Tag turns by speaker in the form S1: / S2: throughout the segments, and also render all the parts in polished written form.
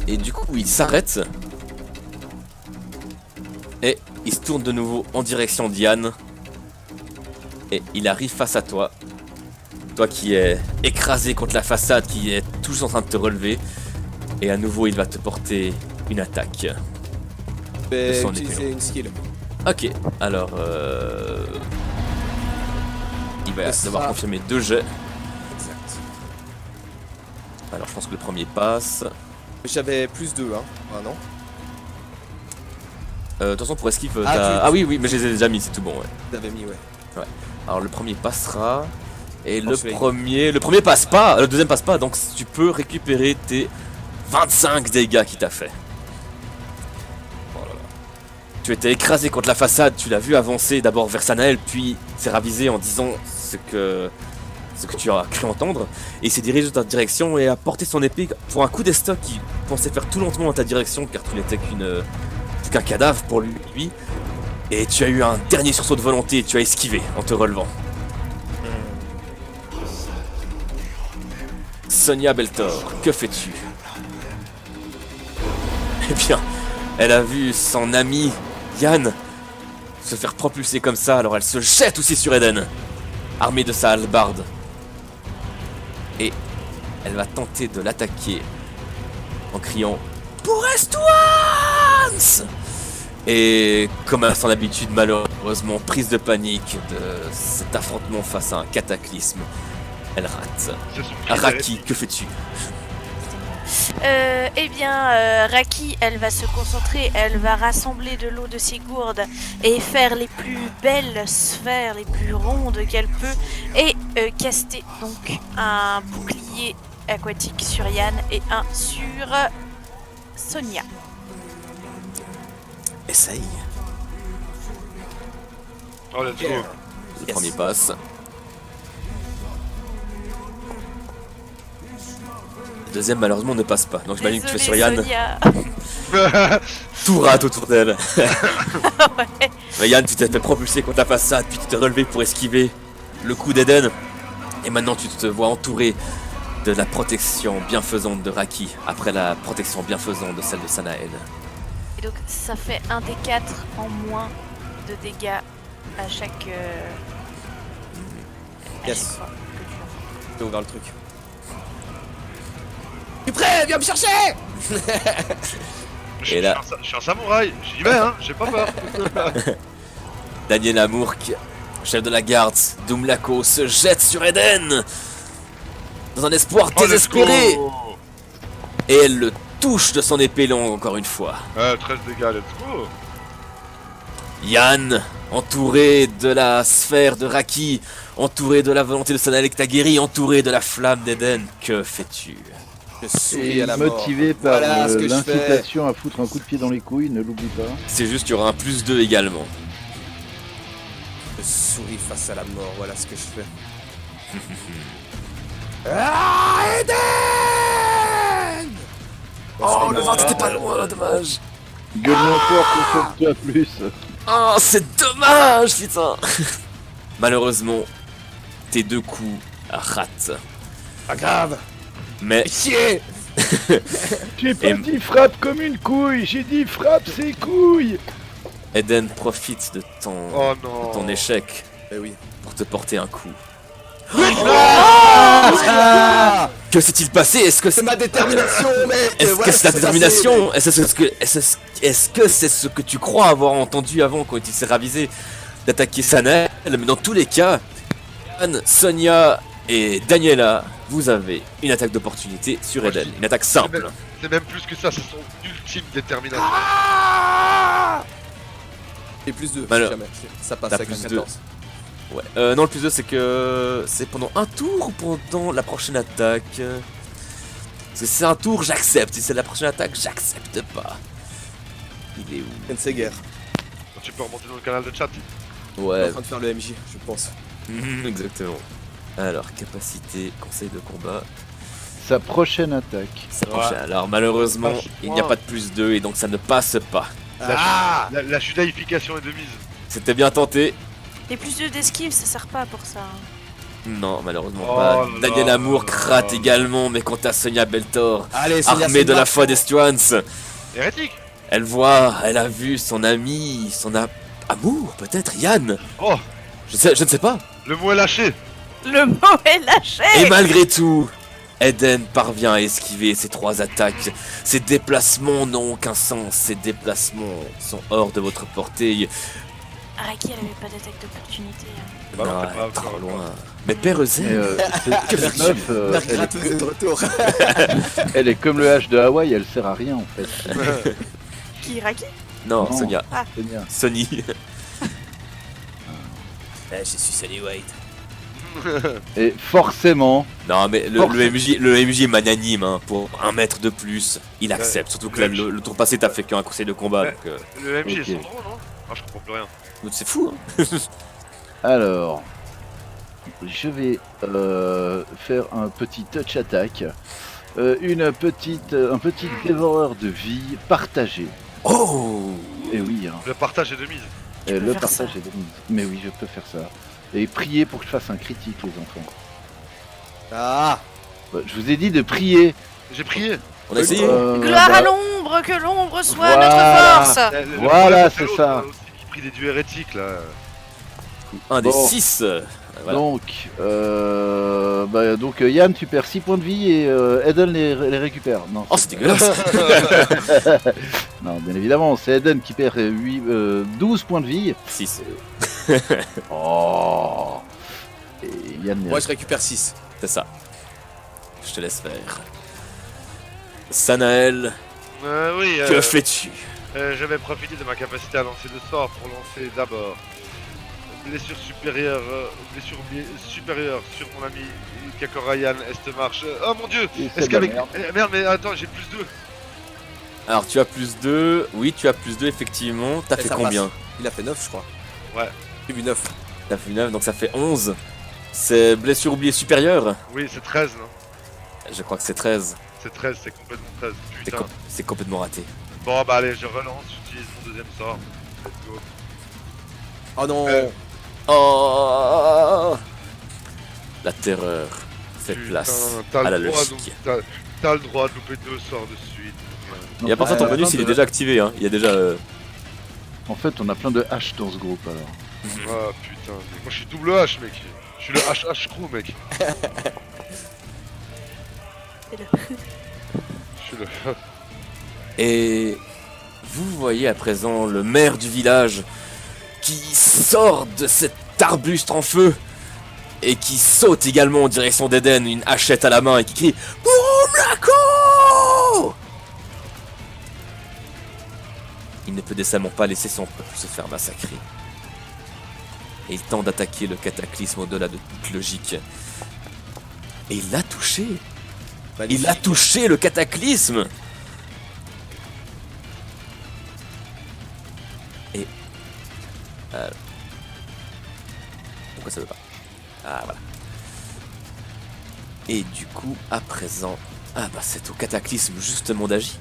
S1: Et du coup, il s'arrête. Et il se tourne de nouveau en direction d'Yann. Et il arrive face à toi. Toi qui es écrasé contre la façade, qui est toujours en train de te relever. Et à nouveau, il va te porter une attaque.
S2: Je vais
S1: son
S2: utiliser
S1: épée.
S2: une skill.
S1: Ok, alors il va
S2: Ce
S1: devoir
S2: sera-
S1: confirmer 2 jets.
S2: Exact.
S1: Alors je pense que le premier passe.
S2: J'avais plus 2, hein. Ah non.
S1: De toute façon pour esquive,
S2: Ah,
S1: t'as...
S2: tu-
S1: Ah oui, mais je les ai déjà mis, c'est tout bon, ouais.
S2: T'avais mis, ouais.
S1: Alors le premier passera. Et
S2: Oh,
S1: le premier passe pas, le deuxième passe pas, donc tu peux récupérer tes 25 dégâts qu'il t'a fait. Voilà. Tu étais écrasé contre la façade, tu l'as vu avancer d'abord vers Sanael, puis s'est ravisé en disant ce que tu as cru entendre, et il s'est dirigé dans ta direction et a porté son épée pour un coup d'estoc qui pensait faire tout lentement dans ta direction car tu n'étais qu'un cadavre pour lui. Et tu as eu un dernier sursaut de volonté et tu as esquivé en te relevant. Sonia Beltor, que fais-tu? Eh bien, elle a vu son ami Yann se faire propulser comme ça, alors elle se jette aussi sur Eden, armée de sa hallebarde. Et elle va tenter de l'attaquer en criant pour Estoine. Et comme à son habitude, malheureusement, prise de panique de cet affrontement face à un cataclysme, elle rate.
S3: C'est son cri
S1: Raki, que fais-tu?
S4: Raki, elle va se concentrer, elle va rassembler de l'eau de ses gourdes et faire les plus belles sphères, les plus rondes qu'elle peut, et caster donc un bouclier aquatique sur Yann et un sur Sonia.
S1: Essaye.
S3: Oh, let's go.
S1: Le premier passe. Le deuxième malheureusement ne passe pas. Donc j'imagine que tu fais sur
S4: Désolée,
S1: Yann.
S4: Sonia.
S1: Tout rate autour d'elle.
S4: Ouais.
S1: Mais Yann, tu t'es fait propulser contre la façade, puis tu t'es relevé pour esquiver le coup d'Eden. Et maintenant tu te vois entouré de la protection bienfaisante de Raki, après la protection bienfaisante de celle de Sanael.
S4: Et donc ça fait un des 4 en moins de dégâts à chaque. À
S2: Yes.
S4: chaque fois que tu l'as.
S2: J'ai ouvert le truc. Tu es prêt? Viens me chercher!
S3: Je
S1: Et là-
S3: je suis un samouraï, j'y vais, hein, j'ai pas peur.
S1: Daniel Amourk, chef de la garde, Doomlako, se jette sur Eden dans un espoir
S3: Oh, let's
S1: désespéré.
S3: go.
S1: Et elle le touche de son épée longue encore une fois.
S3: 13 dégâts, let's go.
S1: Yann, entouré de la sphère de Raki, entouré de la volonté de Sanael que t'as guéri, entouré de la flamme d'Eden, que fais-tu?
S2: Je souris
S5: Et
S2: à la mort.
S5: motivé par
S2: Voilà ce que je fais.
S5: l'incitation à foutre un coup de pied dans les couilles, ne l'oublie pas.
S1: C'est juste qu'il y aura un +2 également.
S2: Je souris face à la mort, voilà ce que je fais. Ah, Eden!
S1: Oh, le vent était pas loin, dommage.
S5: Gueule-moi fort, concentre-toi plus.
S1: Oh, c'est dommage, putain. Malheureusement, tes 2 coups ratent.
S2: Pas grave!
S1: Mais
S2: Chier!
S5: J'ai pas
S1: Et-
S5: dit frappe comme une couille, j'ai dit frappe ses couilles.
S1: Eden profite de
S3: Oh non.
S1: ton échec
S2: Eh oui.
S1: pour te porter un coup.
S2: Ah!
S1: Que s'est-il passé? Est-ce que
S2: C'est ma détermination, mec!
S1: Est-ce
S2: Voilà
S1: que
S2: ce
S1: c'est ta
S2: qui s'est
S1: détermination? Est-ce que c'est ce que tu crois avoir entendu avant quand il s'est ravisé d'attaquer Sanael? Mais dans tous les cas, Yann, Sonia et Daniela, vous avez une attaque d'opportunité sur
S3: Moi,
S1: Eden.
S3: je-
S1: Une attaque simple.
S3: C'est même plus que ça, c'est son ultime détermination.
S2: Ah! Et plus 2,
S1: Alors,
S2: si jamais. Ça passe
S1: t'as
S2: avec un
S1: plus
S2: 14.
S1: Ouais. Non, le +2 c'est que c'est pendant un tour ou pendant la prochaine attaque? Si c'est un tour, j'accepte. Si c'est la prochaine attaque, j'accepte pas. Il est où?
S2: Kenseger.
S3: Tu peux remonter dans le canal de chat.
S2: Je suis
S1: Ouais,
S2: en train de faire le MJ, je pense.
S1: exactement. Alors, capacité, conseil de combat.
S5: Sa prochaine attaque.
S1: Ça
S3: Ouais.
S1: prochaine. Alors, malheureusement,
S3: Passe
S1: il n'y a
S3: point.
S1: pas de +2 et donc ça ne passe pas.
S2: Ah!
S3: La judaïfication est de mise.
S1: C'était bien tenté.
S4: Les plus 2 d'esquive, ça sert pas pour ça.
S1: Non, malheureusement
S3: Oh
S1: pas.
S3: là
S1: Daniel
S3: là
S1: Amour
S3: là
S1: crate
S3: là.
S1: également, mais quant à Sonia Beltor,
S2: Allez, Sonia,
S1: armée
S2: c'est
S1: de la
S2: marrant.
S1: foi d'Estuance,
S3: Hérétique.
S1: elle a vu son ami, amour, peut-être, Yann.
S3: Oh,
S1: Je ne sais pas.
S3: le mot est lâché.
S4: Le mot est lâché.
S1: Et malgré tout, Eden parvient à esquiver ces 3 attaques. Ces déplacements n'ont aucun sens. Ces déplacements sont hors de votre portée.
S4: Raki, elle avait pas d'attaque d'opportunité. Hein.
S3: Bah non,
S1: Non,
S3: t'es pas
S1: trop
S3: encore.
S1: loin. Mais Père Eusèbe,
S5: Cette meuf,
S2: Mère
S5: elle,
S2: gratteuse est de retour.
S5: elle est comme le H de Hawaï, elle sert à rien en fait.
S4: Qui, Raki?
S1: non,
S5: Non.
S1: Sonia,
S5: C'est bien.
S1: Sony.
S2: Je suis Sally White.
S5: Et forcément,
S1: Non, mais
S5: Force.
S1: le MJ est magnanime, hein, pour 1 mètre de plus. Il accepte, surtout que là, le tour passé, t'as fait qu'un conseil de combat.
S3: Ouais.
S1: Donc,
S3: Le MJ
S5: Ok.
S3: est son drôle, non? Ah, je comprends plus rien.
S1: c'est fou, hein.
S5: alors, je vais faire un petit touch attack. Un petit dévoreur de vie partagé.
S1: Oh!
S5: Et oui, hein.
S3: Le partage est de mise.
S4: peux
S5: Le
S4: faire
S5: partage
S4: ça.
S5: est de mise. Mais oui, je peux faire ça. Et prier pour que je fasse un critique, les enfants.
S2: Ah,
S5: Je vous ai dit de prier.
S3: J'ai prié.
S1: On a essayé.
S4: Gloire
S5: bah,
S4: à l'ombre, que l'ombre soit
S5: Voilà.
S4: notre force.
S3: Le
S5: Voilà,
S3: problème,
S5: c'est
S3: l'autre,
S5: ça.
S3: là, aussi, qui prie des dieux hérétiques là.
S1: Un des
S5: Bon.
S1: 6. Voilà.
S5: Donc, Yann, tu perds 6 points de vie et Eden les récupère. Non,
S1: Oh, c'est dégueulasse.
S5: non, bien évidemment, c'est Eden qui perd 12 points de vie.
S1: 6.
S5: Oh. Et Yann les
S2: moi je récupère 6.
S1: C'est ça. Je te laisse faire. Sanael,
S3: Oui,
S1: que fais-tu?
S3: je vais profiter de ma capacité à lancer le sort pour lancer d'abord blessure supérieure sur mon ami Kakorayan Estmarch. Oh mon dieu!
S5: Et c'est
S3: Est-ce
S5: de la
S3: qu'avec.
S5: merde.
S3: Merde, mais attends, j'ai plus 2.
S1: Alors, tu as plus 2. Oui, tu as plus 2, effectivement. T'as
S2: Et
S1: fait
S2: ça
S1: combien?
S2: Il a fait 9, je crois.
S3: Ouais.
S2: J'ai vu 9.
S1: T'as fait 9, donc ça fait 11. C'est blessure oubliée supérieure?
S3: Oui, c'est 13, non?
S1: Je crois que c'est 13.
S3: C'est 13, c'est complètement 13. Putain.
S1: C'est complètement raté.
S3: Bon, bah allez, je relance, j'utilise mon deuxième sort. Let's go.
S2: Oh non.
S1: Oh! La terreur fait
S3: Putain,
S1: place
S3: t'as
S1: à la
S3: le droit
S1: logique.
S3: t'as le droit de louper 2 sorts de suite.
S1: Et à part ça, ton
S5: Euh,
S1: bonus il est déjà activé, hein. Il y a déjà.
S5: En fait, on a plein de H dans ce groupe alors.
S3: Ah putain, mais moi je suis double H, mec. Je suis le HH crew, mec.
S4: C'est le-
S3: Je suis le.
S1: Et vous voyez à présent le maire du village qui sort de cet arbuste en feu et qui saute également en direction d'Eden, une hachette à la main et qui crie Moumlako! Il ne peut décemment pas laisser son peuple se faire massacrer. Et il tente d'attaquer le cataclysme au-delà de toute logique. Et il l'a touché! Il a touché le cataclysme! Et... Pourquoi ça veut pas? Ah voilà. Et du coup, à présent... Ah bah c'est au cataclysme justement d'agir.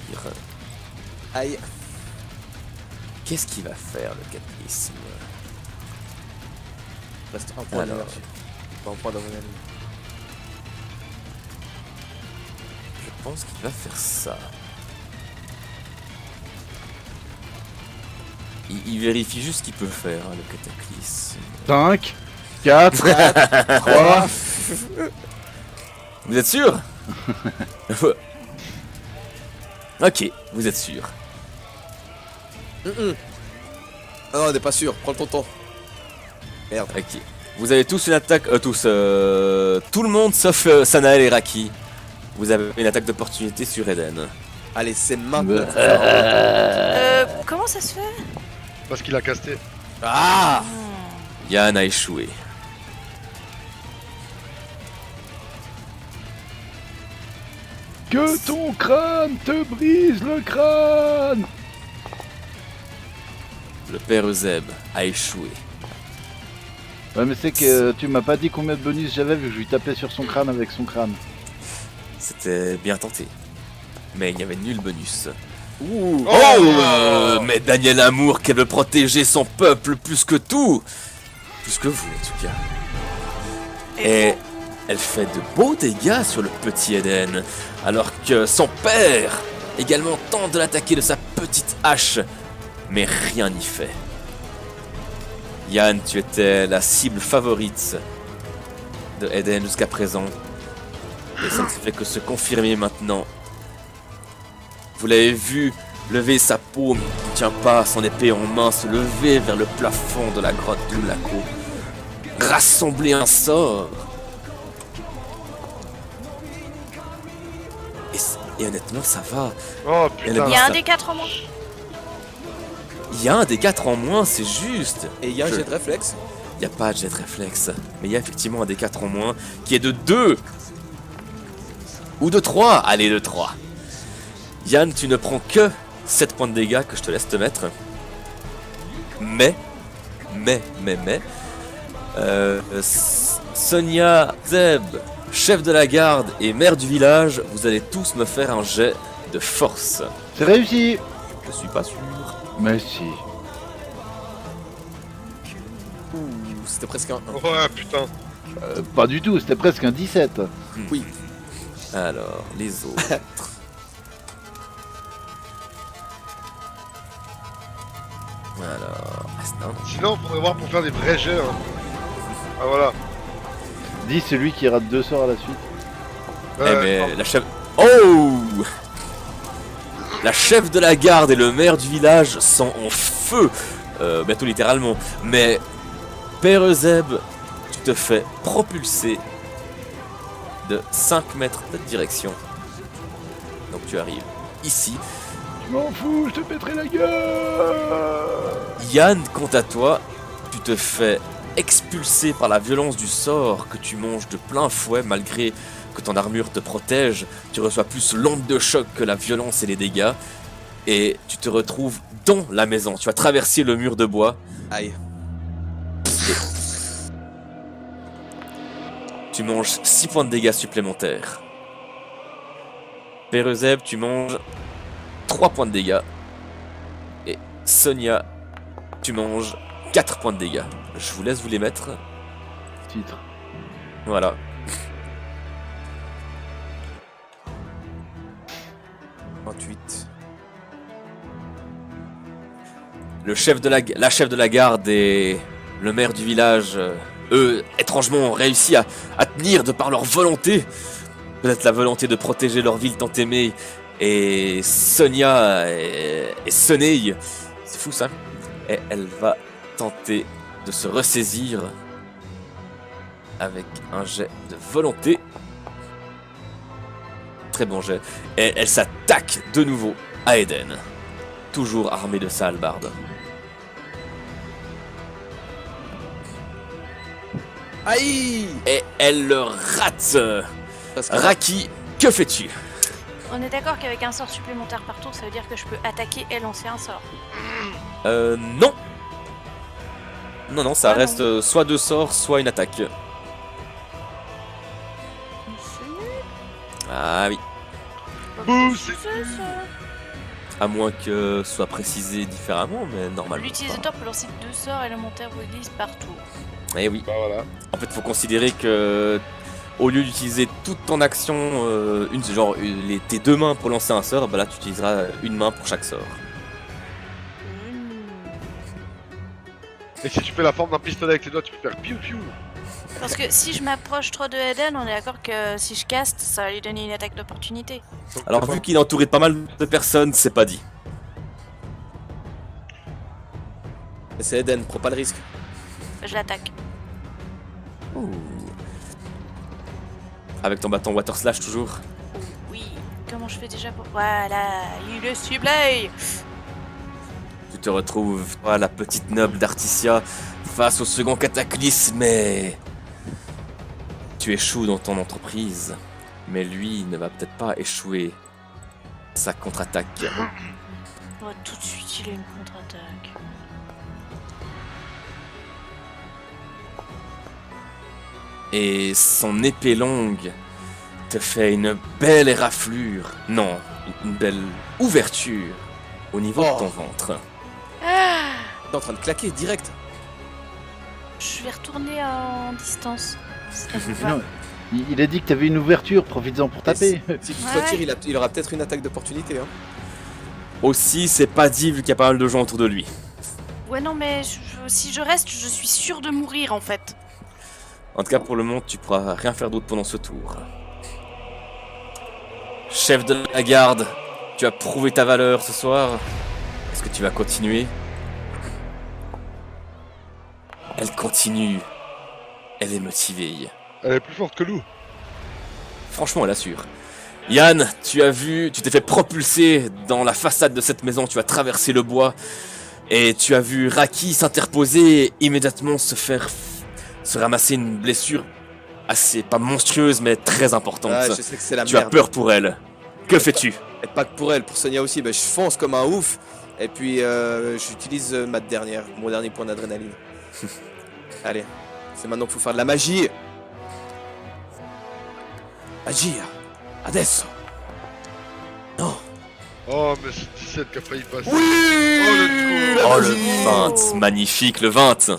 S2: Aïe.
S1: Qu'est-ce qu'il va faire le cataclysme?
S2: Reste un point
S1: Alors.
S2: d'énergie. Pas un point d'adrénaline.
S1: Je pense qu'il va faire ça. Il vérifie juste ce qu'il peut faire, hein, le cataclysme.
S5: 5, 4, 3.
S1: Vous êtes sûr? Ok, vous êtes sûr.
S2: Ah non, on n'est pas sûr. Prends ton temps. Merde.
S1: Ok. Vous avez tous une attaque... tout le monde sauf Sanael et Raki. Vous avez une attaque d'opportunité sur Eden.
S2: Allez, c'est maintenant.
S4: Comment ça se fait?
S3: Parce qu'il a casté.
S2: Ah.
S1: Yann a échoué.
S5: Que ton crâne te brise le crâne.
S1: Le père Euseb a échoué.
S5: Ouais, mais c'est que tu m'as pas dit combien de bonus j'avais vu que je lui tapais sur son crâne avec son crâne.
S1: C'était bien tenté. Mais il n'y avait nul bonus.
S2: Ouh.
S1: Mais Daniel Amour qu'elle veut protéger son peuple plus que tout. Plus que vous en tout cas. Et elle fait de beaux dégâts sur le petit Eden, alors que son père également tente de l'attaquer de sa petite hache, mais rien n'y fait. Yann, tu étais la cible favorite de Eden jusqu'à présent, et ça ne fait que se confirmer maintenant. Vous l'avez vu lever sa paume, il ne tient pas son épée en main, se lever vers le plafond de la grotte de Lulaco, rassembler un sort. Et honnêtement, ça va.
S3: Oh
S1: Elle
S3: putain.
S4: Il y a un des 4 en moins.
S1: Il y a un des 4 en moins, c'est juste.
S2: Et il y a un
S1: Je-
S2: jet de réflexe.
S1: Il n'y a pas de jet de réflexe, mais il y a effectivement un des 4 en moins qui est de 2 ou de 3. Allez, de 3. Yann, tu ne prends que 7 points de dégâts que je te laisse te mettre. Mais, Sonia, Zeb, chef de la garde et maire du village, vous allez tous me faire un jet de force.
S5: C'est réussi.
S1: Je suis pas sûr.
S5: Mais si.
S2: Ouh, c'était presque un 1.
S3: Ouais, putain.
S5: Pas du tout, c'était presque un 17.
S2: Oui.
S1: Alors, les autres. Alors, non.
S3: Sinon, faudrait voir pour faire des vrais jeux. Hein. Ah voilà.
S5: Dis celui qui rate 2 sorts à la suite.
S1: Mais la chef... Oh! La chef de la garde et le maire du village sont en feu. Bientôt littéralement. Mais, Père Euseb, tu te fais propulser de 5 mètres de direction. Donc tu arrives ici.
S5: Je m'en fous, je te pèterai la gueule.
S1: Yann, quant à toi, tu te fais expulser par la violence du sort que tu manges de plein fouet malgré que ton armure te protège. Tu reçois plus l'onde de choc que la violence et les dégâts. Et tu te retrouves dans la maison. Tu as traversé le mur de bois.
S2: Aïe.
S1: Tu manges 6 points de dégâts supplémentaires. Père Euseb, tu manges 3 points de dégâts. Et Sonia, tu manges 4 points de dégâts. Je vous laisse vous les mettre.
S5: Titre.
S1: Voilà. «
S2: 28.
S1: Le chef de la chef de la garde et le maire du village, eux, étrangement, ont réussi à tenir de par leur volonté. Peut-être la volonté de protéger leur ville tant aimée. Et Sonia et Soneil, c'est fou ça. Et elle va tenter de se ressaisir avec un jet de volonté. Très bon jet. Et elle s'attaque de nouveau à Eden. Toujours armée de sa hallebarde.
S2: Aïe.
S1: Et elle le rate.
S2: Parce que-
S1: Raki, que fais-tu?
S4: On est d'accord qu'avec un sort supplémentaire par tour, ça veut dire que je peux attaquer et lancer un sort.
S1: Non. Non, ça
S4: Ah,
S1: reste soit 2 sorts, soit une attaque. Ah oui.
S3: Bouh, c'est-
S1: À moins que ce soit précisé différemment, mais normalement.
S4: L'utilisateur peut lancer 2 sorts élémentaires ou églises par tour.
S1: Eh oui.
S3: Bah voilà.
S1: En fait, faut considérer que au lieu d'utiliser toute ton action, tes 2 mains pour lancer un sort, bah là tu utiliseras une main pour chaque sort.
S3: Et si tu fais la forme d'un pistolet avec tes doigts, tu peux faire piou piou.
S4: Parce que si je m'approche trop de Eden, on est d'accord que si je caste, ça va lui donner une attaque d'opportunité.
S3: Donc,
S1: Alors
S3: c'est
S1: vu
S3: quoi
S1: qu'il est entouré de pas mal de personnes, c'est pas dit.
S2: C'est Eden, prends pas le risque.
S4: Je l'attaque.
S1: Avec ton bâton Water Slash toujours.
S4: Oui. Comment je fais déjà pour... Voilà, il est ciblé.
S1: Tu te retrouves, toi, la petite noble d'Articia, face au second cataclysme, mais tu échoues dans ton entreprise. Mais lui ne va peut-être pas échouer sa contre-attaque.
S4: Oh, tout de suite, il a une contre-attaque.
S1: Et son épée longue te fait une belle éraflure. Non, une belle ouverture au niveau de ton ventre.
S2: T'es en train de claquer direct.
S4: Je vais retourner en distance. Ça vous va.
S5: Non, il a dit que t'avais une ouverture, profites-en pour taper.
S2: Si tu te
S4: Ouais.
S2: retires, il aura peut-être une attaque d'opportunité. Hein.
S1: Aussi, c'est pas dit vu qu'il y a pas mal de gens autour de lui.
S4: Ouais, non, mais si je reste, je suis sûre de mourir en fait.
S1: En tout cas, pour le moment, tu pourras rien faire d'autre pendant ce tour. Chef de la garde, tu as prouvé ta valeur ce soir. Est-ce que tu vas continuer? Elle continue. Elle est motivée.
S3: Elle est plus forte que nous.
S1: Franchement, elle assure. Yann, tu t'es fait propulser dans la façade de cette maison, tu as traversé le bois et tu as vu Raki s'interposer et immédiatement se ramasser une blessure assez, pas monstrueuse, mais très importante.
S2: Ah, je sais que c'est la
S1: Tu
S2: merde.
S1: as peur pour elle. Que fais-tu?
S2: Et pas que pour elle, pour Sonia aussi. Bah, je fonce comme un ouf. Et puis j'utilise mon dernier point d'adrénaline. Allez, c'est maintenant qu'il faut faire de la magie. Magie, adesso. Non.
S3: Oh, mais c'est 17 qui a failli passer.
S2: Oui.
S1: Oh, le 20, magnifique, le 20.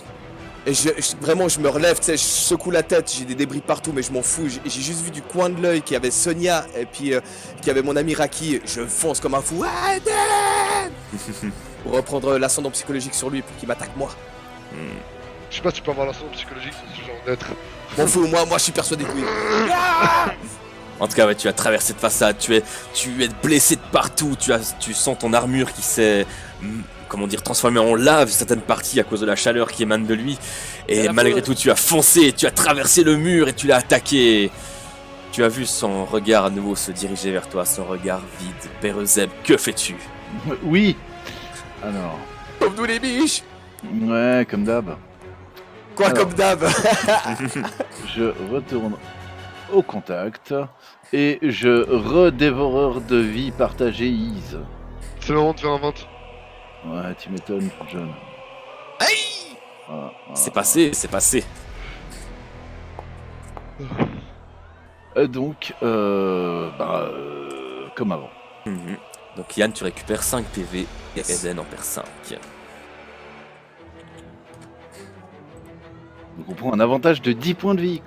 S2: Et vraiment, je me relève, tu sais, je secoue la tête, j'ai des débris partout, mais je m'en fous. J'ai juste vu du coin de l'œil qu'il y avait Sonia et puis qu'il y avait mon ami Raki. Je fonce comme un fou. Aiden pour reprendre l'ascendant psychologique sur lui pour qu'il m'attaque moi.
S3: Je sais pas si tu peux avoir l'ascendant psychologique sur ce genre d'être.
S2: M'en fous, moi je suis persuadé que oui.
S1: En tout cas, ouais, tu as traversé cette façade, tu es blessé de partout, tu sens ton armure qui s'est, comment dire, transformée en lave certaines parties à cause de la chaleur qui émane de lui. Et
S2: la
S1: malgré
S2: faute.
S1: tout, tu as foncé, tu as traversé le mur et tu l'as attaqué. Tu as vu son regard à nouveau se diriger vers toi, son regard vide. Perezeb, que fais-tu?
S5: Oui. Alors,
S2: Comme nous les biches.
S5: ouais, comme d'hab.
S2: Quoi
S5: Alors.
S2: comme d'hab.
S5: Je retourne au contact et je redévoreur de vie partagé Ease.
S3: C'est le moment de faire un 20.
S5: Ouais, tu m'étonnes, John. Voilà,
S1: C'est passé, c'est passé.
S5: Donc, comme avant.
S1: Mhm. Donc Yann, tu récupères 5 PV et Eden en perd 5.
S5: Donc on prend un avantage de 10 points de vie.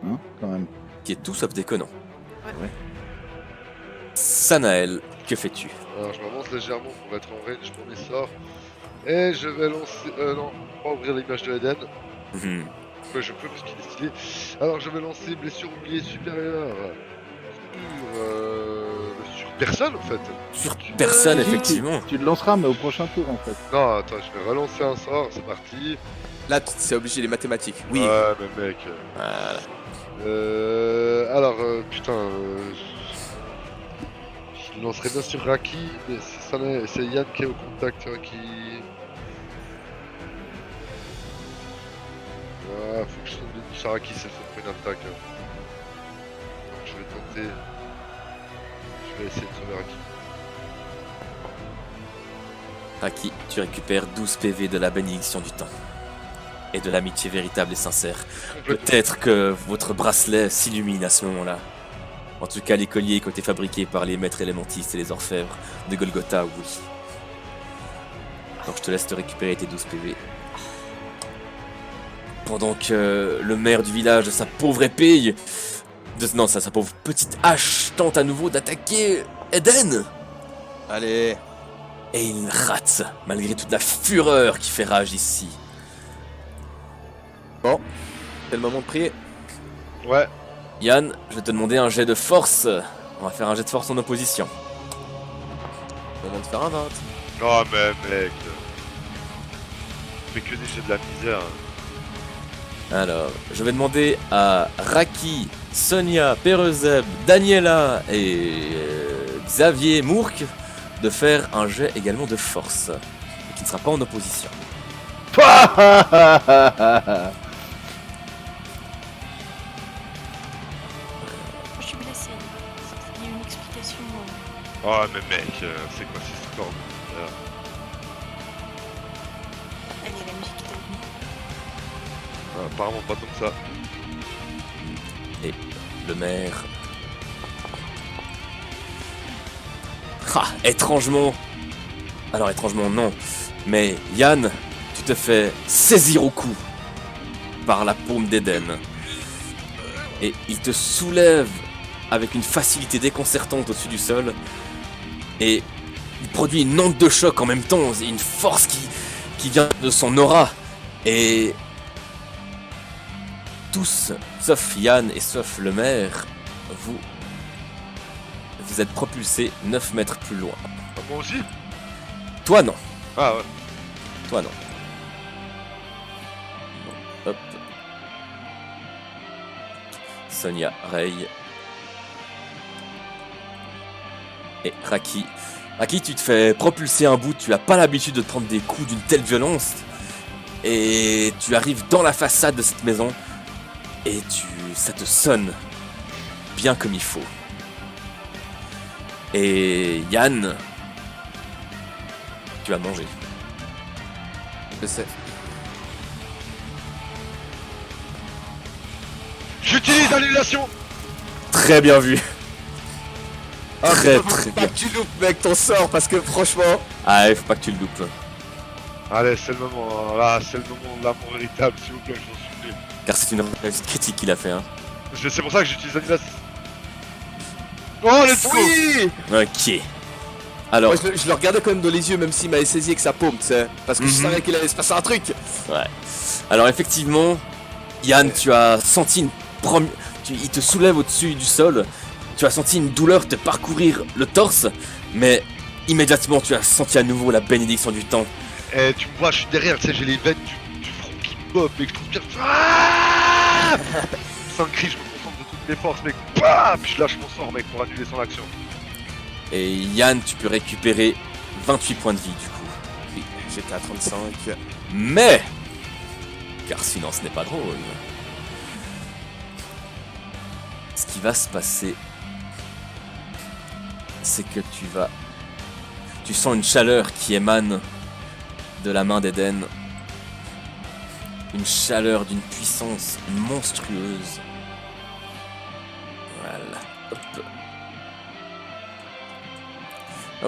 S5: Hein, quand même.
S1: Qui est tout sauf déconnant.
S4: Ouais.
S1: Sanael, que fais-tu?
S3: Alors je m'avance légèrement pour être en range pour mes sorts. Et je vais lancer. Non, pas ouvrir l'image de Eden.
S1: Mhm.
S3: Mais je peux parce qu'il est stylé. Alors je vais lancer blessure oubliée supérieure sur personne en fait.
S1: Sur personne,
S5: Si,
S1: effectivement.
S5: Tu le lanceras, mais au prochain tour en fait.
S3: Non, attends, je vais relancer un sort, c'est parti.
S2: Là, c'est obligé les mathématiques. Oui.
S3: Ouais, mais mec.
S1: Voilà.
S3: Alors, putain. Je lancerai bien sur Raki, mais c'est Yann qui est au contact qui. Ouais, faut que je tombe sur Raki, c'est fait une attaque. Donc je vais tenter. Je vais essayer de sauver Raki.
S1: Raki, tu récupères 12 PV de la bénédiction du temps. Et de l'amitié véritable et sincère.
S3: Complètement.
S1: Peut-être que votre bracelet s'illumine à ce moment-là. En tout cas, les colliers qui ont été fabriqués par les maîtres élémentistes et les orfèvres de Golgotha, oui. Donc je te laisse te récupérer tes 12 PV. Pendant que le maire du village, de sa pauvre épée, sa pauvre petite hache, tente à nouveau d'attaquer Eden.
S2: Allez.
S1: Et il rate, malgré toute la fureur qui fait rage ici.
S2: C'est le moment de prier.
S3: Ouais,
S1: Yann, je vais te demander un jet de force. On va faire un jet de force en opposition.
S2: Moment de faire un 20.
S3: non mais mec. Mais que des jets de la misère.
S1: Alors, je vais demander à Raki, Sonia, Perezeb, Daniela et Xavier Mourk de faire un jet également de force, qui ne sera pas en opposition.
S4: Je suis blessée. Il y a une explication.
S3: Oh mais mec, c'est quoi cette histoire
S4: Elle est la musique qui t'a venu.
S3: Apparemment pas tant que ça.
S1: Le maire. Ah, étrangement. Alors, étrangement, non. Mais Yann, tu te fais saisir au cou par la paume d'Eden. Et il te soulève avec une facilité déconcertante au-dessus du sol. Et il produit une onde de choc en même temps, une force qui vient de son aura. Et tous, sauf Yann et sauf le maire, vous êtes propulsés 9 mètres plus loin.
S3: Ah, moi aussi.
S1: Toi non,
S3: Ah ouais.
S1: toi non. Bon, hop. Sonia, Ray. Et Raki. Raki, tu te fais propulser un bout, tu as pas l'habitude de te prendre des coups d'une telle violence. Et tu arrives dans la façade de cette maison. Et ça te sonne bien comme il faut. Et Yann, tu as mangé.
S2: Je sais.
S3: J'utilise l'annulation.
S1: Très bien vu.
S2: Ah,
S1: Très
S2: faut
S1: très
S2: pas
S1: bien.
S2: que tu loupes, mec, ton sort, parce que franchement.
S1: Ah, faut pas que tu le loupes.
S3: Allez, c'est le moment. Là, c'est le moment de l'amour véritable, s'il vous plaît, je vous en supplie.
S1: Car c'est une réussite critique qu'il a fait. Hein.
S3: C'est pour ça que j'utilise l'annulation. Oh, let's go.
S2: Oui.
S1: Ok. Alors,
S2: Moi, je le regardais quand même dans les yeux, même s'il m'avait saisi avec sa paume, tu sais. Parce que je
S1: Mhm.
S2: savais qu'il allait se passer un truc.
S1: ouais. Alors effectivement, Yann, tu as senti une première... Il te soulève au-dessus du sol. Tu as senti une douleur te parcourir le torse. Mais immédiatement, tu as senti à nouveau la bénédiction du temps.
S3: Et tu me vois, je suis derrière, tu sais, j'ai les veines du front qui pop et que je transpire. Ah sans cri, je me concentre de toutes mes forces, mec. Bam puis je lâche mon sort, mec, pour annuler son action.
S1: Et Yann, tu peux récupérer 28 points de vie du coup.
S2: Oui, j'étais à 35.
S1: Mais, car sinon ce n'est pas drôle, ce qui va se passer, c'est que tu sens une chaleur qui émane de la main d'Eden. Une chaleur d'une puissance monstrueuse. Voilà. Hop.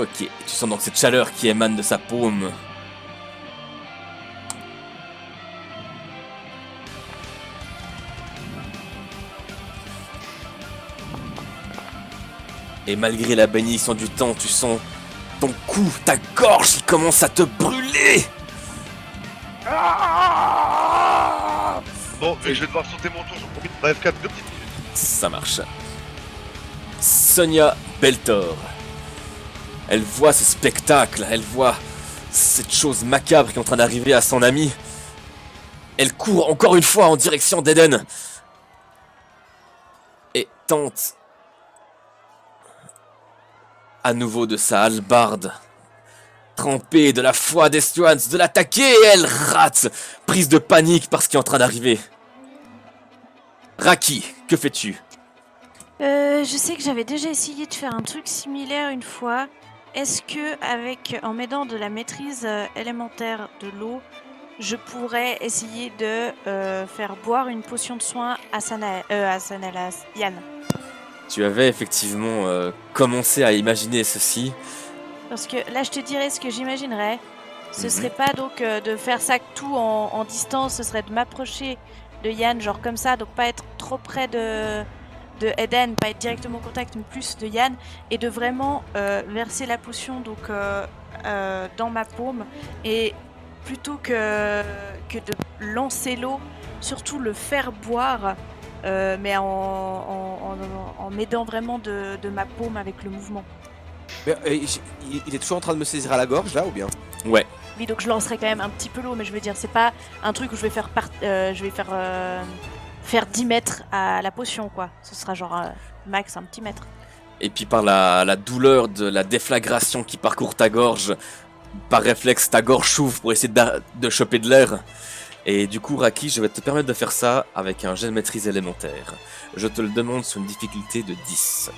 S1: Ok, tu sens donc cette chaleur qui émane de sa paume. Et malgré la bénédiction du temps, tu sens ton cou, ta gorge qui commence à te brûler.
S3: Bon, vu que je vais devoir sauter mon tour, j'en profite pour la F4 2 petites minutes.
S1: Ça marche. Sonia Beltor. Elle voit ce spectacle, elle voit cette chose macabre qui est en train d'arriver à son ami. Elle court encore une fois en direction d'Eden. Et tente à nouveau de sa hallebarde, trempée de la foi d'Estuans, de l'attaquer, et elle rate, prise de panique par ce qui est en train d'arriver. Raki, que fais-tu?
S4: Je sais que j'avais déjà essayé de faire un truc similaire une fois. Est-ce que, en m'aidant de la maîtrise élémentaire de l'eau, je pourrais essayer de faire boire une potion de soin à Yann?
S1: Tu avais effectivement commencé à imaginer ceci.
S4: Parce que là, je te dirais ce que j'imaginerais. Ce
S1: Mhm.
S4: serait pas donc de faire ça tout en distance, ce serait de m'approcher de Yann, genre comme ça, donc pas être trop près de Eden, pas être directement en contact, mais plus de Yann, et de vraiment verser la potion donc dans ma paume, et plutôt que de lancer l'eau, surtout le faire boire, mais en m'aidant vraiment de ma paume avec le mouvement.
S2: Mais, il est toujours en train de me saisir à la gorge là ou bien?
S1: Ouais,
S4: Oui, donc je lancerai quand même un petit peu l'eau, mais je veux dire, c'est pas un truc où je vais faire faire 10 mètres à la potion, quoi. Ce sera genre max un petit mètre.
S1: et puis par la douleur de la déflagration qui parcourt ta gorge, par réflexe, ta gorge s'ouvre pour essayer de choper de l'air. Et du coup, Raki, je vais te permettre de faire ça avec un jet de maîtrise élémentaire. Je te le demande sur une difficulté de 10.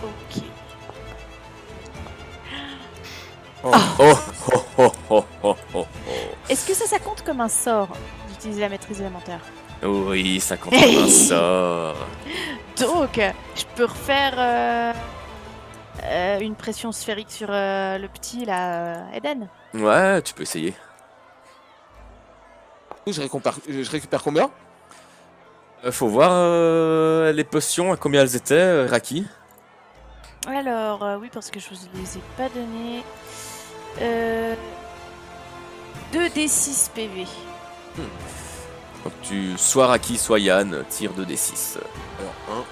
S4: Ok.
S1: Oh, oh, oh, oh, oh, oh, oh.
S4: Est-ce que ça compte comme un sort d'utiliser la maîtrise élémentaire?
S1: Oui, ça compte comme un sort.
S4: Donc, je peux refaire une pression sphérique sur le petit, là, Eden.
S1: Ouais, tu peux essayer.
S2: Je récupère combien?
S1: Faut voir les potions, à combien elles étaient, Raki.
S4: Alors, oui, parce que je vous les ai pas données. 2d6 PV.
S1: Donc soit Raki, soit Yann, tire 2d6.
S2: Alors, 1.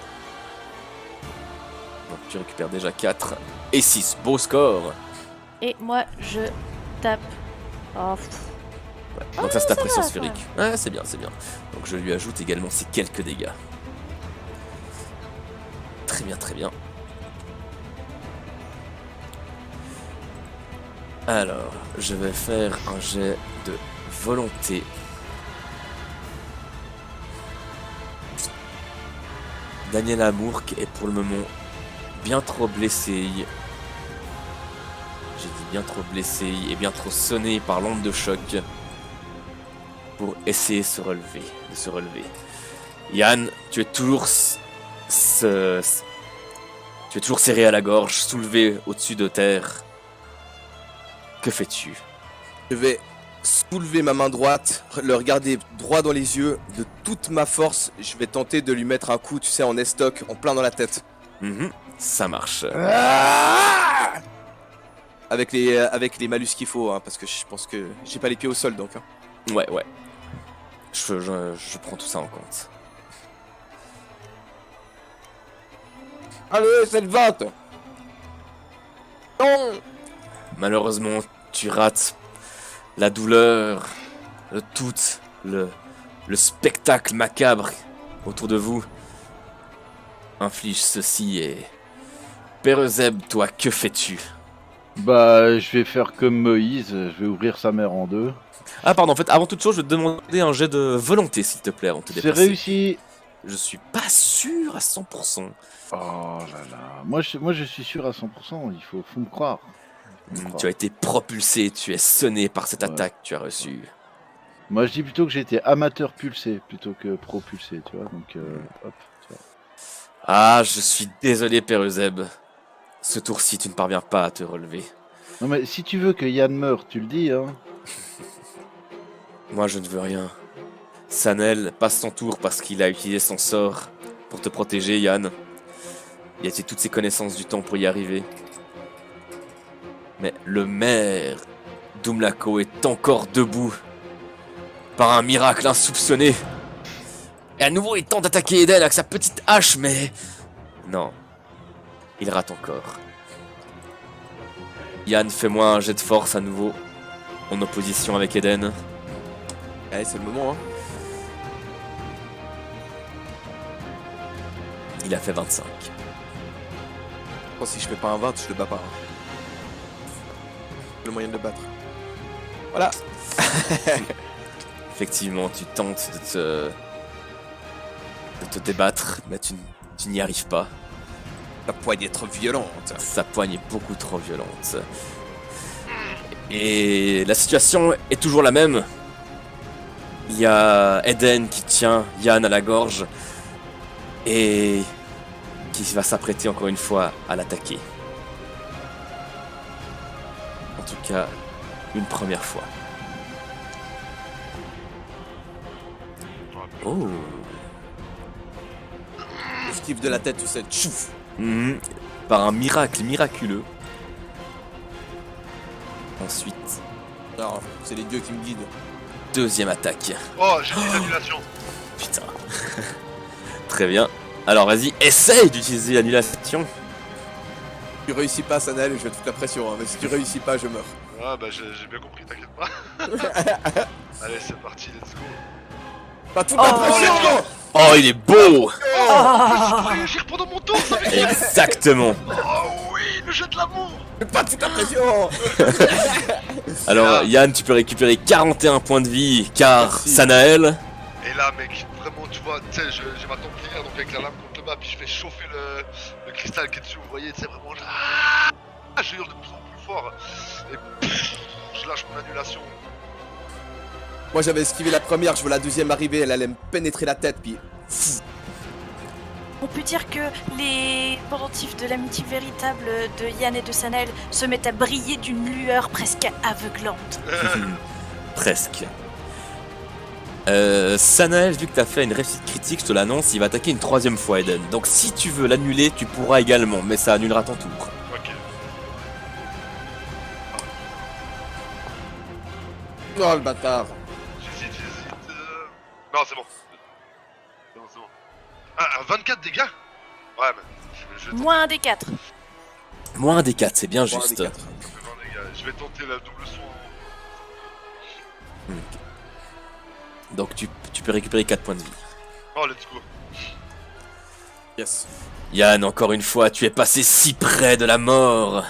S1: Donc tu récupères déjà 4 et 6. Beau score.
S4: Et moi, je tape. Oh,
S1: Ouais. Donc ça c'est ta pression
S4: va,
S1: sphérique. Ouais, c'est bien, c'est bien. Donc je lui ajoute également ces quelques dégâts. Très bien, très bien. Alors, je vais faire un jet de volonté. Daniel Amour qui est pour le moment bien trop blessé. J'ai dit bien trop blessé et bien trop sonné par l'onde de choc pour essayer de se relever. Yann, tu es toujours tu es toujours serré à la gorge, soulevé au-dessus de terre. Que fais-tu?
S2: Je vais soulever ma main droite, le regarder droit dans les yeux, de toute ma force, je vais tenter de lui mettre un coup, tu sais, en estoc, en plein dans la tête.
S1: Ça marche.
S2: Avec les malus qu'il faut, hein, parce que je pense que j'ai pas les pieds au sol donc. Hein.
S1: Ouais. Je prends tout ça en compte.
S2: Allez, c'est le 20. Non.
S1: Malheureusement, tu rates la douleur, le spectacle macabre autour de vous inflige ceci et... Père Zeb, toi, que fais-tu?
S5: Bah, je vais faire comme Moïse, je vais ouvrir sa mère en deux.
S1: Ah pardon, en fait, avant toute chose, je vais te demander un jet de volonté, s'il te plaît, avant de te
S5: C'est
S1: déplacer.
S5: réussi.
S1: Je suis pas sûr à 100%.
S5: Oh là là. Moi je suis sûr à 100%, il faut me croire.
S1: Tu as été propulsé, tu es sonné par cette
S5: Ouais.
S1: attaque que tu as reçue.
S5: Moi je dis plutôt que j'ai été amateur pulsé plutôt que propulsé, tu vois. Donc hop. Tu vois.
S1: Ah, je suis désolé, Père Zeb. Ce tour-ci, tu ne parviens pas à te relever.
S5: Non mais si tu veux que Yann meure, tu le dis hein.
S1: Moi, je ne veux rien. Sanel passe son tour parce qu'il a utilisé son sort pour te protéger, Yann. Il a utilisé toutes ses connaissances du temps pour y arriver. Mais le maire Doomlako est encore debout. Par un miracle insoupçonné. Et à nouveau, il tente d'attaquer Eden avec sa petite hache, mais... Non. Il rate encore. Yann, fais-moi un jet de force à nouveau. En opposition avec Eden.
S2: Allez, c'est le moment. Hein.
S1: Il a fait 25.
S2: Je pense que si je fais pas un 20, je le bats pas. Hein. Le moyen de le battre. Voilà.
S1: Effectivement, tu tentes de te débattre, mais tu n'y arrives pas.
S2: La poigne est trop violente.
S1: Sa poigne est beaucoup trop violente. Et la situation est toujours la même. Il y a Eden qui tient Yann à la gorge et qui va s'apprêter encore une fois à l'attaquer. En tout cas, une première fois. Oh.
S2: Esquive de la tête, tu sais. Tchouf.
S1: Par un miracle miraculeux. Ensuite,
S2: Alors, c'est les dieux qui me guident.
S1: deuxième attaque.
S3: Oh, j'ai des annulations.
S1: Putain. Très bien. Alors vas-y, essaye d'utiliser l'annulation.
S2: Si tu réussis pas, Sanel, je vais te foutre la pression. Hein, mais si tu réussis pas, je meurs.
S3: Ah bah j'ai bien compris, t'inquiète pas. Allez, c'est parti, let's go.
S2: Pas toute la pression.
S1: Oh, il est beau.
S3: Je peux réagir pendant mon tour, ça fait
S1: Exactement.
S3: Oh oui, le jeu de l'amour.
S2: Pas toute la pression.
S1: Alors Yann, tu peux récupérer 41 points de vie car
S2: Merci.
S1: Sanael.
S3: Et là, mec, vraiment, tu vois, tu sais, j'ai ma templière, donc avec la lame contre le bas, puis je fais chauffer le cristal qui est dessus, vous voyez, tu sais, vraiment, je hurle de plus en plus fort, et je lâche mon annulation.
S2: Moi, j'avais esquivé la première, je vois la deuxième arriver, elle allait me pénétrer la tête, puis...
S4: On peut dire que les pendentifs de l'amitié véritable de Yann et de Sanel se mettent à briller d'une lueur presque aveuglante.
S1: Presque. Sanael, vu que t'as fait une réussite critique, je te l'annonce, il va attaquer une 3e fois Eden. Donc si tu veux l'annuler, tu pourras également, mais ça annulera ton tour.
S3: Ok.
S2: Oh le bâtard.
S3: J'hésite. Non, c'est bon. C'est bon. Ah, 24 dégâts. Ouais, mais je vais tenter
S4: Moins des 4.
S1: Moins un des 4, c'est bien
S2: Bon, un
S1: juste.
S2: des quatre.
S3: 20 dégâts. Je vais tenter la double soin.
S1: Donc tu peux récupérer 4 points de vie.
S3: Oh, let's go.
S2: Yes.
S1: Yann, encore une fois, tu es passé si près de la mort.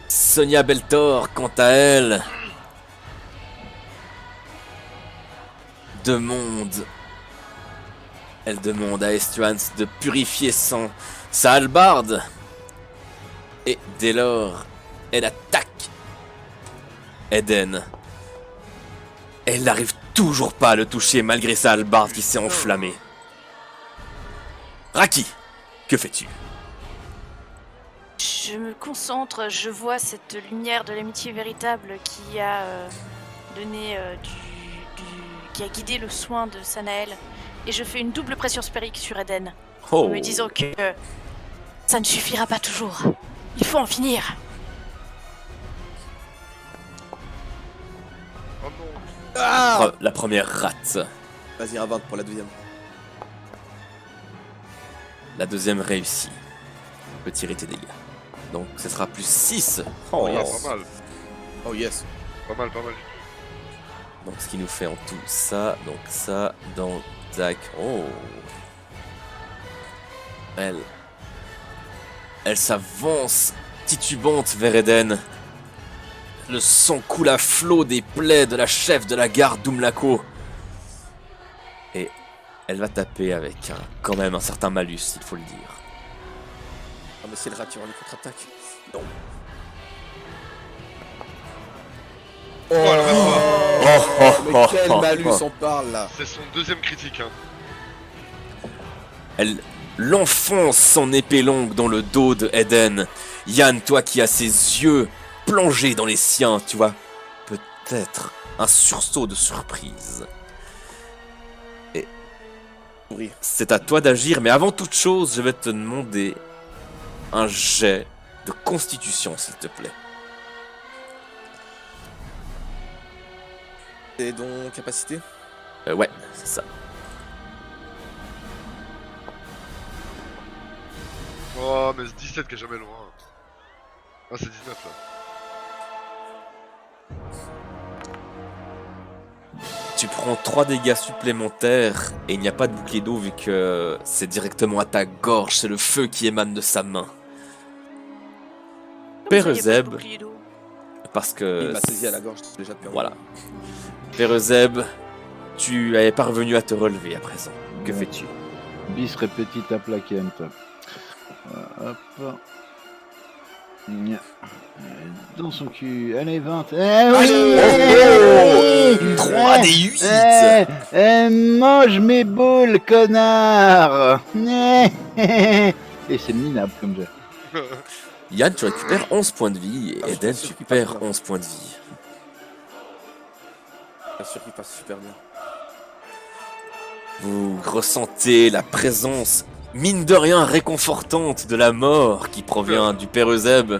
S1: Sonia Beltor, quant à elle, elle demande à Estuans de purifier sa hallebarde. Et dès lors, elle attaque Eden. Elle n'arrive toujours pas à le toucher malgré sa hallebarde qui s'est enflammée. Raki, que fais-tu?
S4: Je me concentre, je vois cette lumière de l'amitié véritable qui a donné qui a guidé le soin de Sanael. Et je fais une double pression spérique sur Eden,
S1: Oh.
S4: me disant que ça ne suffira pas toujours. Il faut en finir.
S3: Oh non.
S2: Ah
S1: La première rate.
S2: Vas-y, un 20 pour la deuxième.
S1: La deuxième réussit. Tu peux tirer tes dégâts. Donc ce sera plus 6. Oh,
S3: Ah,
S2: yes.
S3: pas mal.
S2: Oh yes.
S3: Pas mal.
S1: Donc ce qui nous fait en tout ça. Donc ça dans Zach. Oh. Elle s'avance titubante vers Eden. Le sang coule à flot des plaies de la chef de la garde d'Umlako. Et elle va taper avec quand même un certain malus, il faut le dire.
S2: Ah mais c'est le rat qui aura une contre-attaque. Non.
S3: Oh, le bâtard.
S2: Mais quel malus on parle là.
S3: C'est son deuxième critique, hein.
S1: Elle l'enfonce son épée longue dans le dos de Eden. Yann, toi qui as ses yeux plongés dans les siens, tu vois peut-être un sursaut de surprise. Et
S2: Mourir.
S1: c'est à toi d'agir, mais avant toute chose, je vais te demander un jet de constitution, s'il te plaît.
S2: Et donc capacité.
S1: Ouais, c'est ça.
S3: Oh, mais c'est 17 qui est jamais loin. Ah, c'est 19 là.
S1: Tu prends 3 dégâts supplémentaires et il n'y a pas de bouclier d'eau vu que c'est directement à ta gorge, c'est le feu qui émane de sa main. Pérezeb, parce
S2: Il
S1: que...
S2: m'a saisi à la gorge déjà depuis un
S1: Voilà.
S2: moment.
S1: Pérezeb, tu es parvenu à te relever à présent. Que fais-tu?
S5: Bis repetita placenta. Hop. Nya. Dans son cul. Allez, 20. Eh oui,
S1: 3 des 8.
S5: mange mes boules, connard. Et c'est minable comme jeu.
S1: Yann, tu récupères 11 points de vie et
S2: Ah, je
S1: Eden,
S2: suis sûr
S1: tu
S2: qu'il
S1: perds
S2: passe bien.
S1: 11 points de vie.
S2: Bien sûr qu'il passe super bien.
S1: Vous ressentez la présence, mine de rien, réconfortante de la mort qui provient du Pérezeb.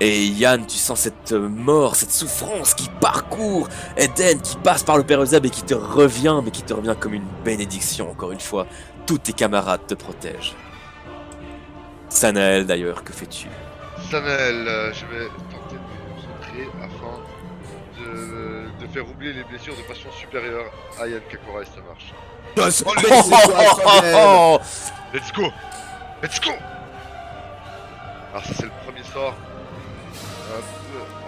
S1: Et Yann, tu sens cette mort, cette souffrance qui parcourt Eden, qui passe par le Pérezeb et qui te revient, mais qui te revient comme une bénédiction, encore une fois. Tous tes camarades te protègent. Sanael, d'ailleurs, que fais-tu?
S3: Sanael, je vais tenter de me concentrer afin de faire oublier les blessures de passion supérieure à Yann Kakura et ça marche.
S2: Mais c'est quoi le problème?
S3: Let's go! Let's go! Alors ça c'est le premier sort. Hop.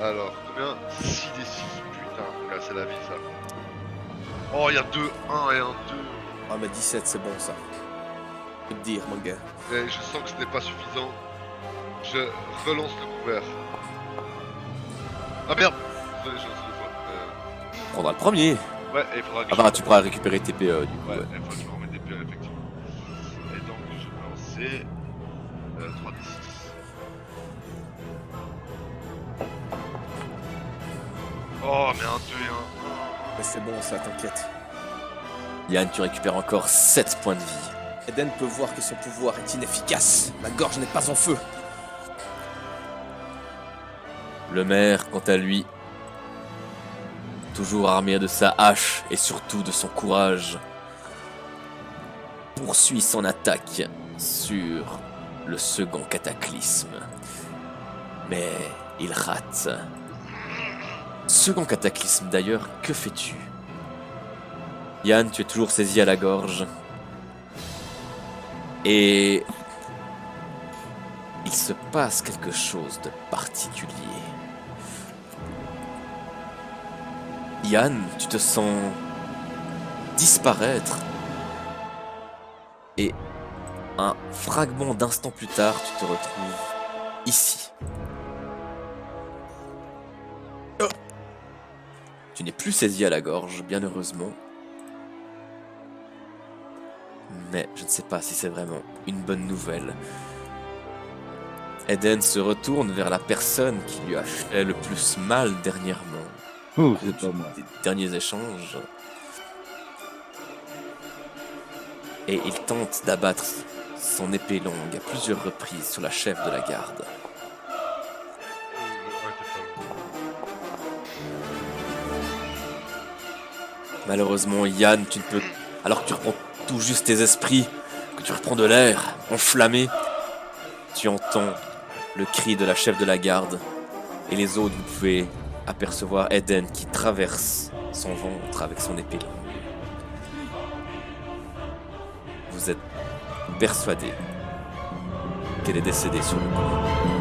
S3: Alors, combien? 6 des 6. Putain, là c'est la vie ça. Oh, il y a 2, 1 et un 2.
S2: Ah mais 17 c'est bon ça. Je peux te dire mon gars.
S3: Et je sens que ce n'est pas suffisant. Je relance le couvert. Ah merde! Désolé, je lance deux fois.
S1: Tu prendras le premier.
S3: Ouais, et il faudra que
S1: Ah bah, tu pourras récupérer tes PE, du coup.
S3: Ouais,
S1: ouais.
S3: il faut que je me remette des PE, effectivement. Et donc, je vais lancer 3d6. Oh, mais un 2 et un 1.
S2: Mais c'est bon ça, t'inquiète.
S1: Yann, tu récupères encore 7 points de vie.
S2: Eden peut voir que son pouvoir est inefficace. Ma gorge n'est pas en feu.
S1: Le maire, quant à lui, toujours armé de sa hache et surtout de son courage, poursuit son attaque sur le second cataclysme. Mais il rate. Second cataclysme d'ailleurs, que fais-tu? Yann, tu es toujours saisi à la gorge. Et il se passe quelque chose de particulier. Yann, tu te sens disparaître. Et un fragment d'instant plus tard, tu te retrouves ici. Tu n'es plus saisi à la gorge, bien heureusement. Mais je ne sais pas si c'est vraiment une bonne nouvelle. Eden se retourne vers la personne qui lui a fait le plus mal dernièrement.
S5: Ouh, c'est pas moi.
S1: Des derniers échanges. Et il tente d'abattre son épée longue à plusieurs reprises sur la chef de la garde.
S3: Ouais, t'es pas loin.
S1: Malheureusement, Yann, tu ne peux... Alors que tu reprends tout juste tes esprits, que tu reprends de l'air enflammé, tu entends le cri de la chef de la garde. Et les autres, vous pouvez apercevoir Eden qui traverse son ventre avec son épée longue. Vous êtes persuadé qu'elle est décédée sur le coup.